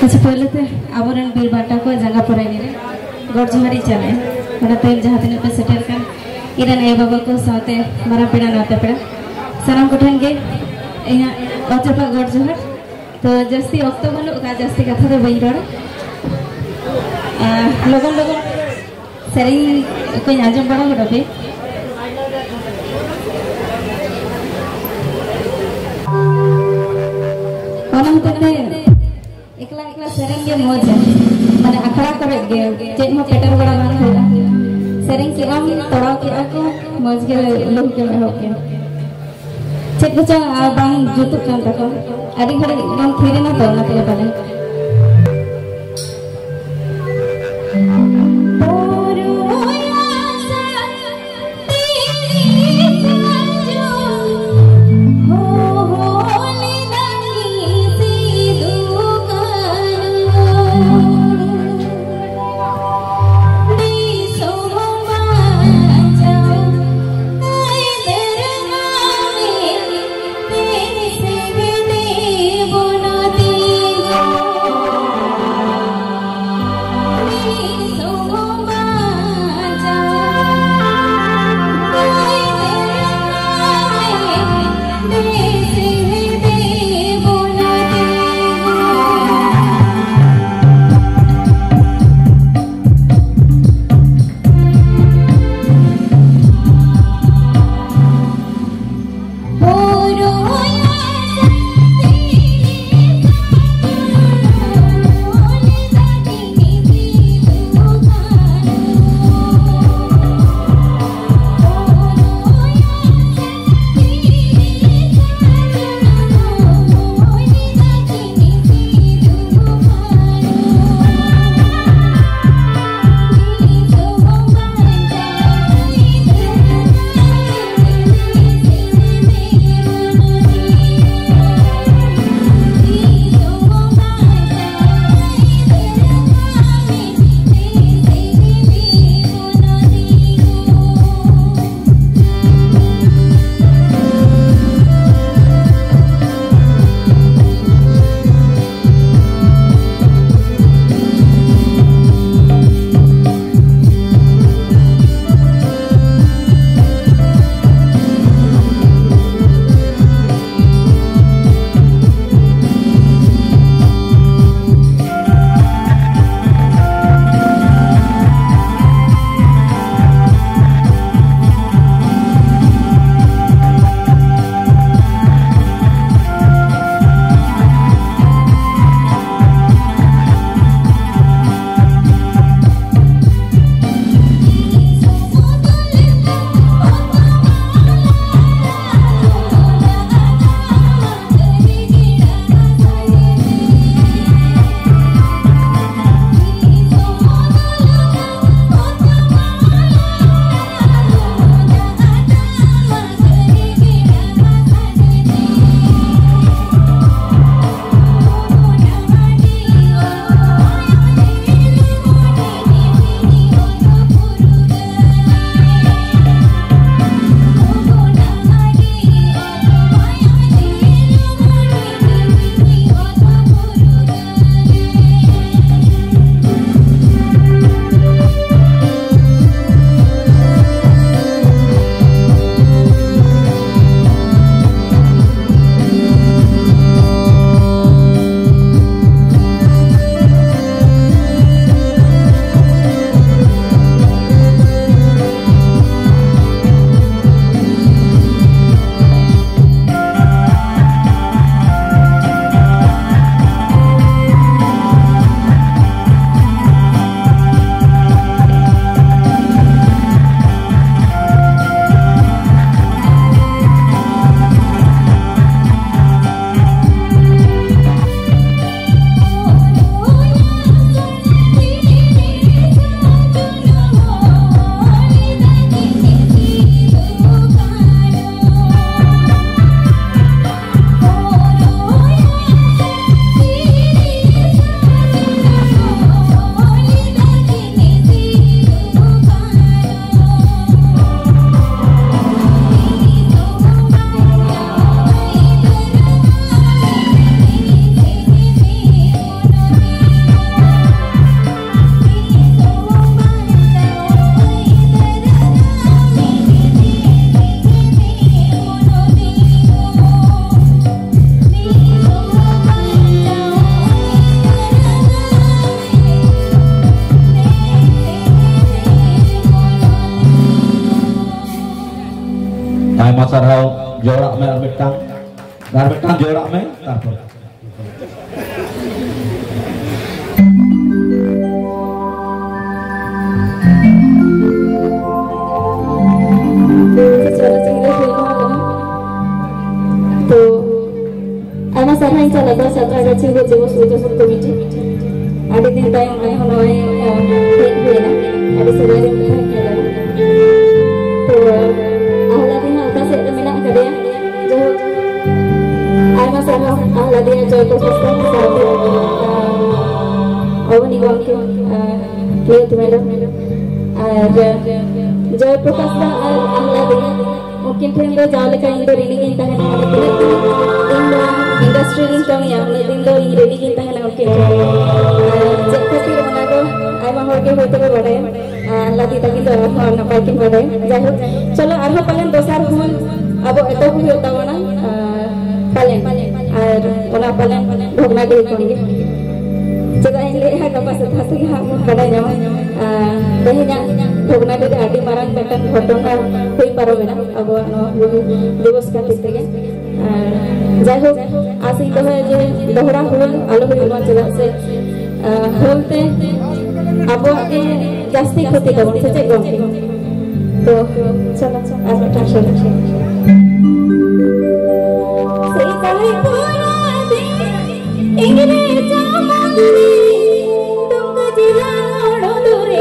कुछ पहले थे आबोरन बीर बाटा को जगह पराई रे गड़ जोहारी चले बड़ा तेल जहाँ तीन पे सेटर कर इरन ए बाबा को साथे मरा पेड़ा नाते पेड़ा साराम कोठन के यहाँ अचपा गड़ जोहार तो जस्ती अक्तो बनो का जस्ती कथा तो बई रड़ लोगन लोगन सेरिंग कोई आजम बड़ा बड़ा पे ओनम तने एकला एकला सेरिंग के मौज है माने अखड़ा करे गे चेक में पेटर बड़ा बांध होला सेरिंग के हम तोड़ा के आको मौज के लोग के हो के चेक बचा बांग जुतु कान तको अरी घड़ी हम फिरे ना तो ना के बने Oh Ayma sarhau jorak me arbetang jorak me tarpor Ayma sarhau chala ba satra gachi go jewo sujo sur committee adi din tayong ay honoy head huena adi sagari mutha kela to ahla din alka se menak kadya jo Ayma sarhau ahla din joy ko sasta sabe awani gomke clear to madam joy prakash da ahla din mungkin thendo jale ka indo rini kin tahena indo industry rin kami yang indo rini kin tahena mungkin jek khatir ona ko ayma hor ke hoite ko bade Allah di takin do napay kin bade jai hok chalo arho palen dosar hul abo eto hu tabona palen ar ona palen bhogna ge konge jaga ile ha kapas thasi ha bade nyama dehnya भोगना के आदि मारन Peyton घटना हुई पारो बेना अब दिवस का तिस्तेगे जय हो आसी तो है जे दोहरा होल आलो हुई मा चला से होलते अब के जास्ती क्षति करबो से जे गम तो चलो आज बेटा चलो से चाहे पूरा दिन इंगरे जामंदी तुम जिला ओडो दूरे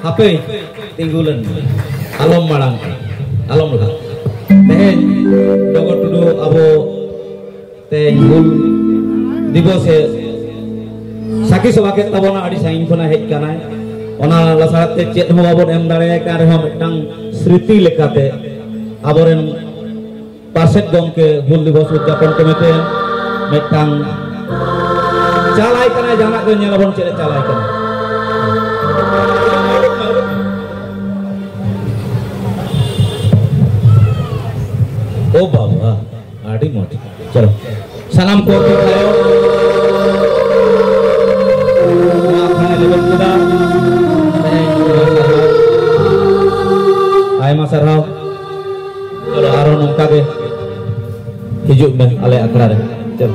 Hape tinggulan alom marang alom luka tehen dogo tudu abo teh hul divose saki sebagai tabona adi saing puna hej kanai ona lasarat te chet ho abon em dare ka reho mitang sriti lekate aboren Paset gongke hul diwas ucapan komite metang calai kana jamak ke nyalabon cere calai kana oh bawa adi moti chalo salam ko dikhayo akhane lebon kuda ayma sarhau kalau aro nongka ke hijuk men ale akra re chalo